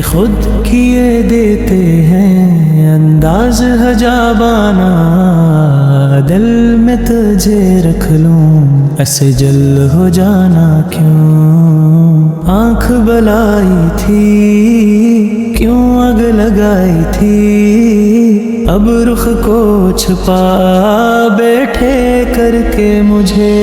खुद किए देते हैं अंदाज हजाबाना। दिल में तुझे रख लूं ऐसे जल हो जाना क्यों। आँख बलाई थी क्यों आग लगाई थी, अब रुख को छुपा बैठे करके मुझे।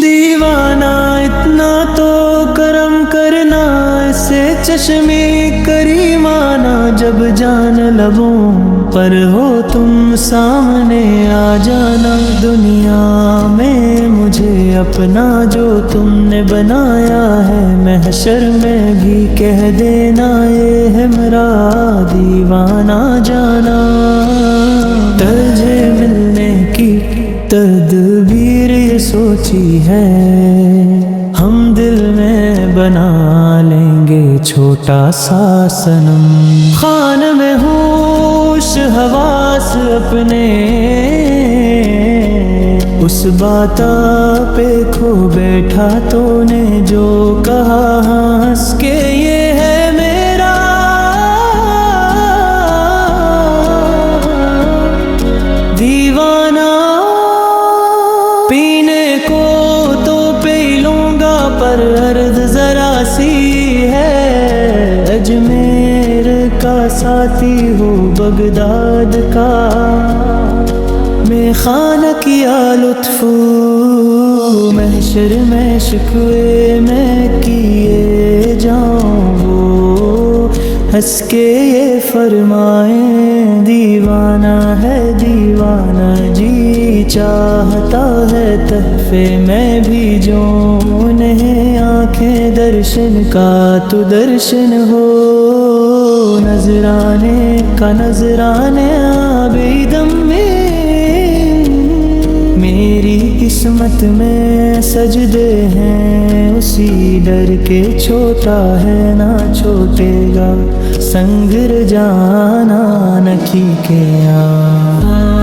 दीवाना इतना तो करम करना, ऐसे चश्मे करीमाना। जब जान लबों पर हो तुम सामने आ जाना। दुनिया में मुझे अपना जो तुमने बनाया है, महशर में भी कह देना ये है मेरा दीवाना जाना। तुझे मिलने की तदबीर ये सोची है, हम दिल में बना लेंगे छोटा सा सनम। खान में होश हवास अपने, उस बात पे खो बैठा तूने जो कहा हंस के, ये है मेरा दीवाना। पीने को तो पी लूंगा पर अर्द जरा सी है। अजमेर का साथी हो बगदाद का, मैं खाना किया लुत्फू महशर में शिकवे में किए जाऊँ। हंस के ये फरमाए दीवाना है दीवाना जी, चाहता है तहफे मैं भी जो उन्हें। आंखें दर्शन का तू दर्शन हो, नजराने का नजराने आबिदम में। मेरी किस्मत में सजदे हैं उसी डर के, छोटा है ना छोटेगा संगर जाना नखी के यहाँ।